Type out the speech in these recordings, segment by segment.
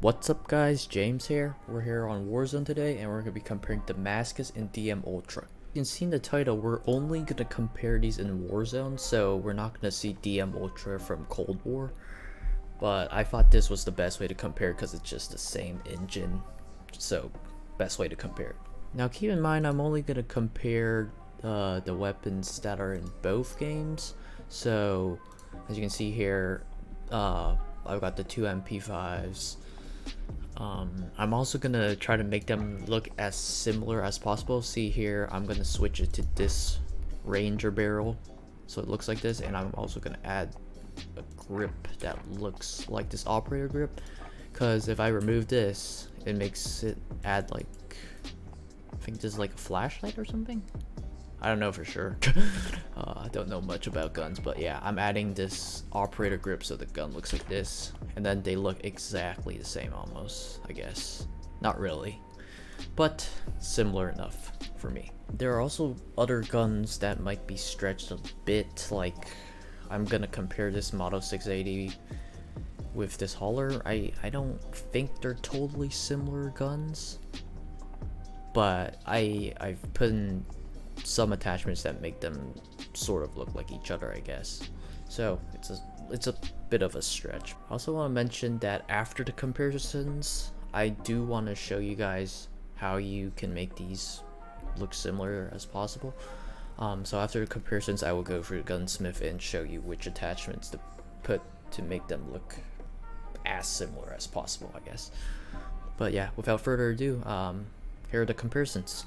What's up guys, James here. We're here on Warzone today and we're going to be comparing Damascus and DM Ultra. You can see in the title, we're only going to compare these in Warzone, so we're not going to see DM Ultra from Cold War. But I thought this was the best way to compare because it's just the same engine, so best way to compare. Now keep in mind, I'm only going to compare the weapons that are in both games. So as you can see here, I've got the two MP5s. I'm also gonna try to make them look as similar as possible. See here, I'm gonna switch it to this Ranger barrel so it looks like this, and I'm also gonna add a grip that looks like this operator grip, because if I remove this, it makes it add like, I think this is like a flashlight or something. I don't know for sure. I don't know much about guns, but yeah, I'm adding this operator grip so the gun looks like this, and then they look exactly the same almost, I guess. Not really, but similar enough for me. There are also other guns that might be stretched a bit, like I'm gonna compare this Moto 680 with this hauler. I don't think they're totally similar guns, but I've put in some attachments that make them sort of look like each other, I guess. So it's a bit of a stretch. I also want to mention that after the comparisons, I do want to show you guys how you can make these look similar as possible. So after the comparisons, I will go through the gunsmith and show you which attachments to put to make them look as similar as possible, I guess. But yeah, without further ado, here are the comparisons.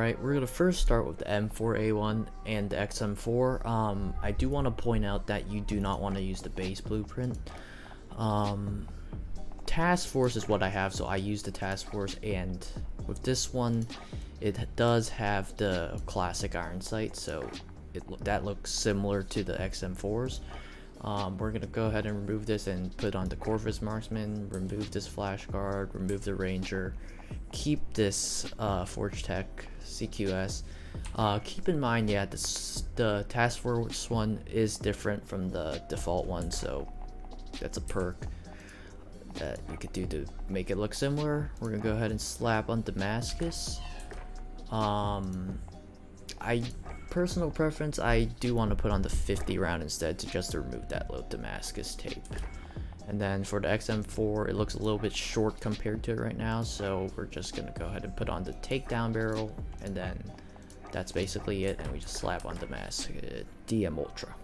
Alright, we're gonna first start with the M4A1 and the XM4. I do want to point out that you do not want to use the base blueprint. Task Force is what I have, so I use the Task Force, and with this one, it does have the classic iron sight, so that looks similar to the XM4s. We're gonna go ahead and remove this and put on the Corvus Marksman, remove this flash guard, remove the Ranger, keep this Forge Tech CQS. Keep in mind, yeah, the Task Force one is different from the default one, so that's a perk that you could do to make it look similar. We're gonna go ahead and slap on Damascus. Personal preference, I do want to put on the 50 round instead to remove that little Damascus tape. And then for the XM4, it looks a little bit short compared to it right now, so we're just gonna go ahead and put on the takedown barrel, and then that's basically it, and we just slap on Damascus DM Ultra.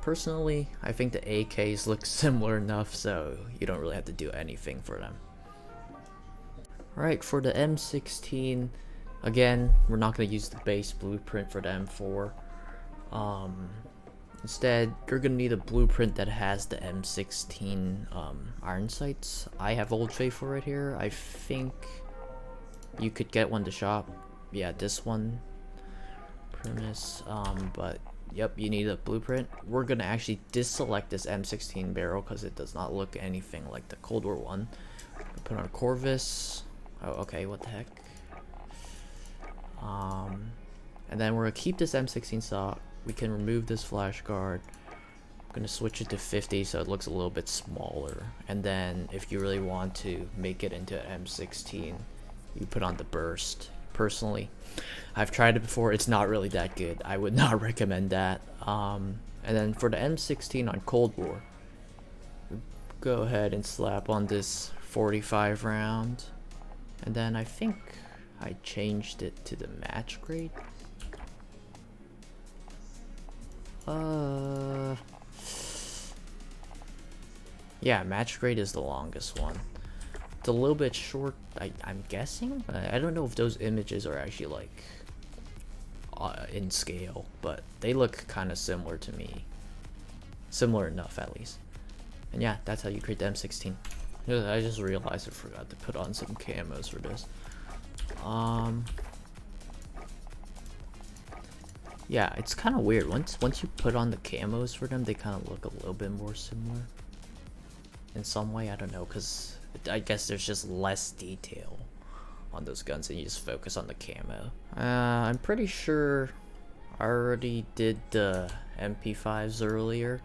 Personally, I think the AKs look similar enough, so you don't really have to do anything for them. Alright, for the M16, again, we're not going to use the base blueprint for the M4. Instead, you're going to need a blueprint that has the M16 iron sights. I have Old Faithful right here. I think you could get one to shop. Yeah, this one. Premise, but yep, you need a blueprint. We're going to actually deselect this M16 barrel because it does not look anything like the Cold War one. Put on a Corvus. Oh, okay, what the heck? And then we're gonna keep this M16 stock. We can remove this flash guard. I'm gonna switch it to 50 so it looks a little bit smaller. And then if you really want to make it into an M16, you put on the burst. Personally, I've tried it before. It's not really that good. I would not recommend that. And then for the M16 on Cold War, go ahead and slap on this 45 round. And then I think I changed it to the match grade. Yeah, match grade is the longest one. It's a little bit short, I'm guessing. I don't know if those images are actually like in scale, but they look kind of similar to me. Similar enough, at least. And yeah, that's how you create the M16. I just realized I forgot to put on some camos for this. Yeah, it's kind of weird. Once you put on the camos for them, they kind of look a little bit more similar in some way. I don't know, because I guess there's just less detail on those guns and you just focus on the camo. I'm pretty sure I already did the MP5s earlier,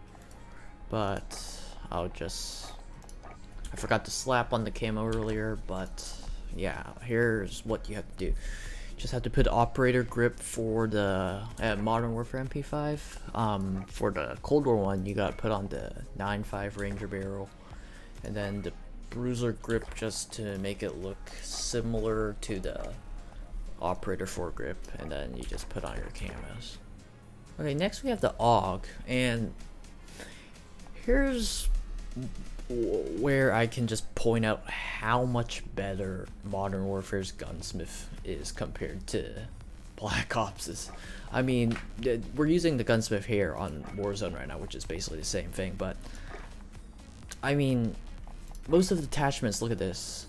but I forgot to slap on the camo earlier, but yeah, here's what you have to do. Just have to put operator grip for the Modern Warfare MP5. For the Cold War one, you gotta put on the 9.5 Ranger barrel, and then the bruiser grip just to make it look similar to the operator foregrip, and then you just put on your camos. Okay, next we have the AUG, and here's where I can just point out how much better Modern Warfare's gunsmith is compared to Black Ops's. I mean, we're using the gunsmith here on Warzone right now, which is basically the same thing, but I mean, most of the attachments, look at this.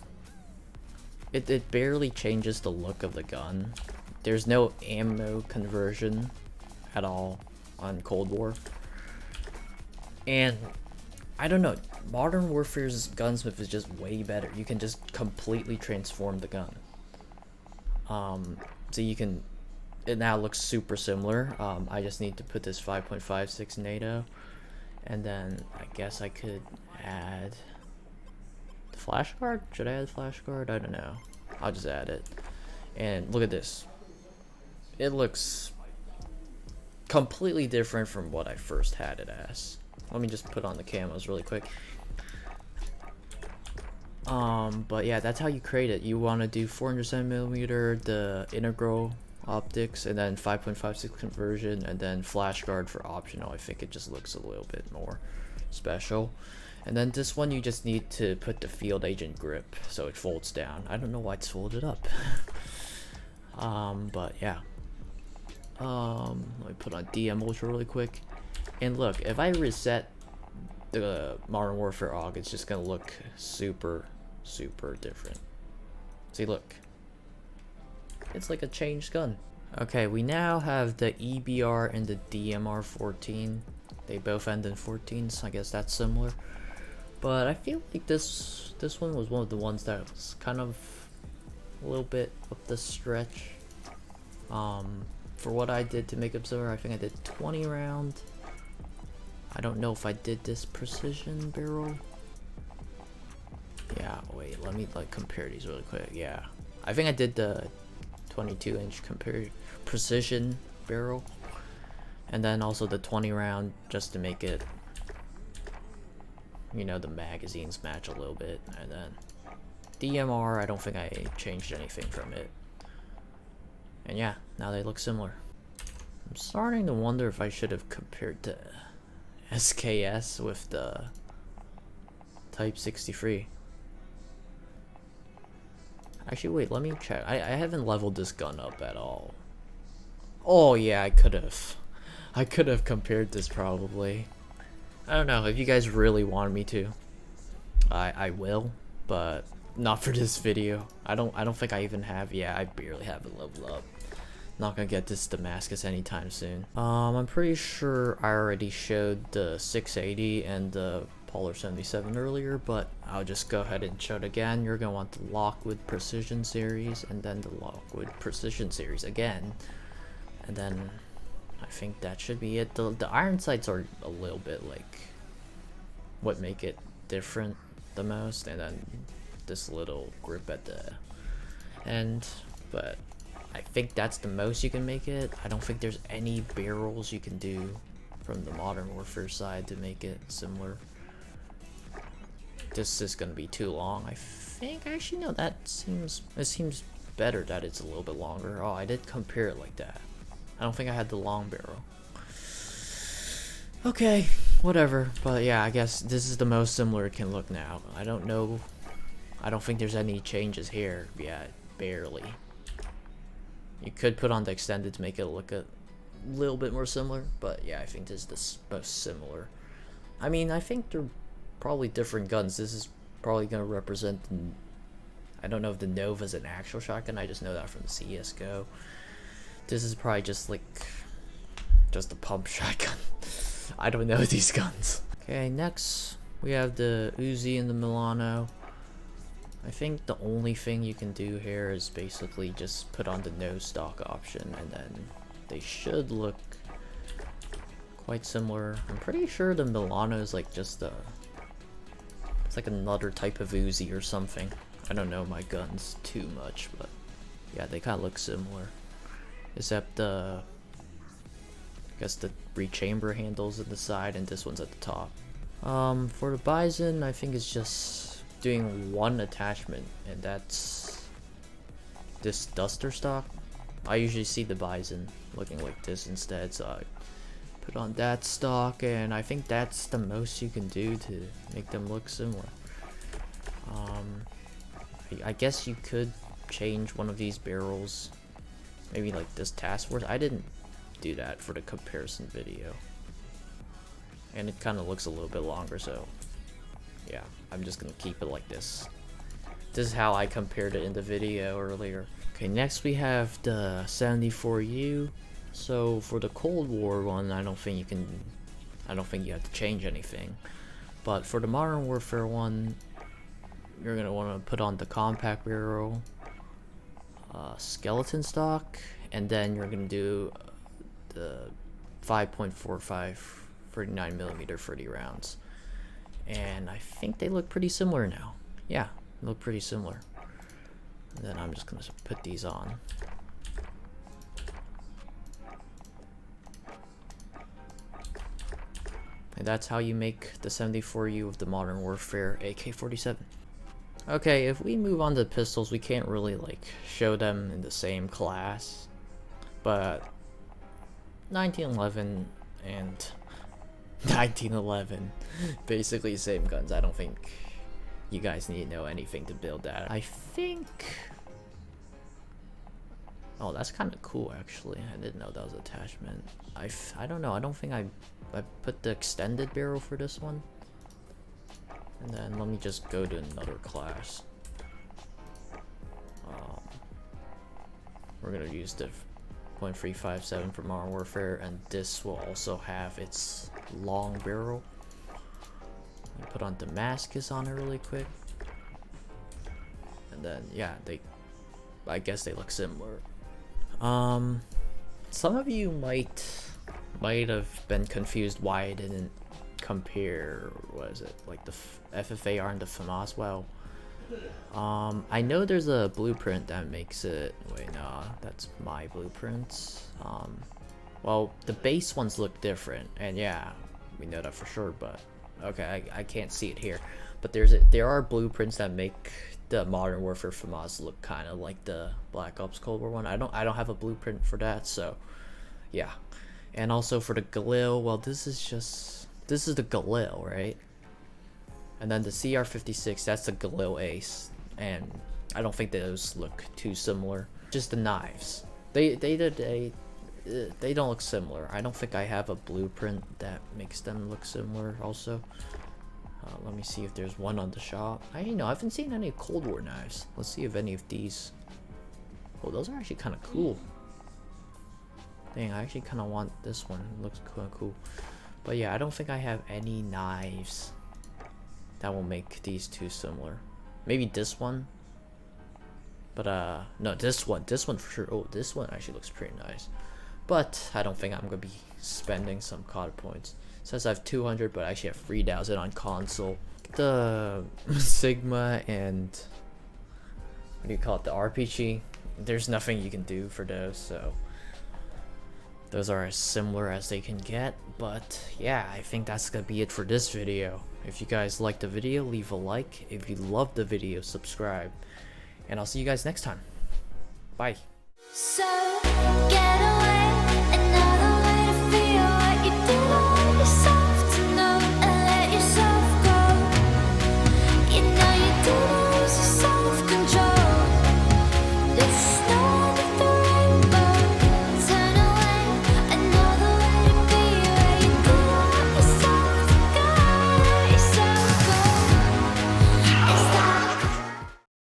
It barely changes the look of the gun. There's no ammo conversion at all on Cold War. And I don't know, Modern Warfare's gunsmith is just way better. You can just completely transform the gun. So you can, it now looks super similar. I just need to put this 5.56 NATO, and then I guess I could add the flash guard. Should I add the flash guard? I don't know. I'll just add it. And look at this. It looks completely different from what I first had it as. Let me just put on the camos really quick. But yeah, that's how you create it. You want to do 407mm, the integral optics, and then 5.56 conversion, and then flash guard for optional. I think it just looks a little bit more special. And then this one, you just need to put the field agent grip so it folds down. I don't know why it's folded up. But yeah. Let me put on DM Ultra really quick. And look, if I reset the Modern Warfare AUG, it's just gonna look super different. See, look. It's like a changed gun. Okay, we now have the EBR and the DMR 14. They both end in 14, so I guess that's similar. But I feel like this one was one of the ones that was kind of a little bit up the stretch. For what I did to make it similar, I think I did 20 round. I don't know if I did this precision barrel. Yeah, wait, let me like compare these really quick. Yeah, I think I did the 22-inch compared precision barrel, and then also the 20 round just to make it, you know, the magazines match a little bit. And then DMR, I don't think I changed anything from it. And yeah, now they look similar. I'm starting to wonder if I should have compared to SKS with the Type 63. Actually, wait, let me check. I haven't leveled this gun up at all. Oh yeah, I could have compared this probably. I don't know, if you guys really wanted me to, I will, but not for this video. I don't think I even have. Yeah, I barely have it leveled up. Not gonna get this Damascus anytime soon. I'm pretty sure I already showed the 680 and the Polar 77 earlier, but I'll just go ahead and show it again. You're gonna want the Lockwood Precision series, and then the Lockwood Precision series again, and then I think that should be it. The iron sights are a little bit like what make it different the most, and then this little grip at the end, but I think that's the most you can make it. I don't think there's any barrels you can do from the Modern Warfare side to make it similar. This is gonna be too long, I think. Actually, no, it seems better that it's a little bit longer. Oh, I did compare it like that. I don't think I had the long barrel. Okay, whatever. But yeah, I guess this is the most similar it can look now. I don't know. I don't think there's any changes here yet. Barely. You could put on the extended to make it look a little bit more similar, but yeah, I think this is the most similar. I mean, I think they're probably different guns. This is probably going to represent, I don't know if the Nova's an actual shotgun, I just know that from CSGO. This is probably just like, just a pump shotgun. I don't know these guns. Okay, next we have the Uzi and the Milano. I think the only thing you can do here is basically just put on the no stock option, and then they should look quite similar. I'm pretty sure the Milano is like just it's like another type of Uzi or something. I don't know my guns too much, but yeah, they kind of look similar, except I guess the rechamber handles at the side and this one's at the top. For the Bizon, I think it's just doing one attachment, and that's this duster stock. I usually see the Bizon looking like this instead, so I put on that stock, and I think that's the most you can do to make them look similar. I guess you could change one of these barrels, maybe like this task force. I didn't do that for the comparison video, and it kind of looks a little bit longer, so yeah, I'm just gonna keep it like this. This is how I compared it in the video earlier. Okay, next we have the 74U. So for the Cold War one, I don't think you have to change anything. But for the Modern Warfare one, you're gonna want to put on the compact barrel, skeleton stock, and then you're gonna do the 5.45 39mm 30 rounds. And I think they look pretty similar now. Yeah, they look pretty similar. And then I'm just gonna put these on. And that's how you make the 74U of the Modern Warfare AK-47. Okay, if we move on to pistols, we can't really like show them in the same class, but 1911 and 1911, basically the same guns. I don't think you guys need to know anything to build that. I think Oh, that's kind of cool actually. I didn't know that was attachment. I don't know. I don't think I put the extended barrel for this one. And then let me just go to another class. We're gonna use the .357 for Modern Warfare, and this will also have its long barrel. You put on Damascus on it really quick, and then yeah, I guess they look similar. Some of you might have been confused why I didn't compare, what is it, like the FFAR and the FAMAS. Well, I know there's a blueprint that makes it, wait, nah, that's my blueprints. Well, the base ones look different, and yeah, we know that for sure, but okay, I can't see it here, but there are blueprints that make the Modern Warfare FAMAS look kind of like the Black Ops Cold War one. I don't have a blueprint for that, so yeah. And also for the Galil, well, this is the Galil, right? And then the CR56, that's the Galil Ace, and I don't think those look too similar. Just the knives, they don't look similar. I don't think I have a blueprint that makes them look similar. Also, let me see if there's one on the shop. I haven't seen any Cold War knives. Let's see if any of these. Oh, those are actually kind of cool. Dang, I actually kind of want this one. It looks kind of cool. But yeah, I don't think I have any knives that will make these two similar. Maybe this one. But no, this one for sure. Oh, this one actually looks pretty nice. But I don't think I'm gonna be spending some COD points. It says I have 200, but I actually have 3,000 on console. The Cigma and what do you call it? The RPG. There's nothing you can do for those, so those are as similar as they can get. But yeah, I think that's gonna be it for this video. If you guys liked the video, leave a like. If you loved the video, subscribe. And I'll see you guys next time. Bye. So get away.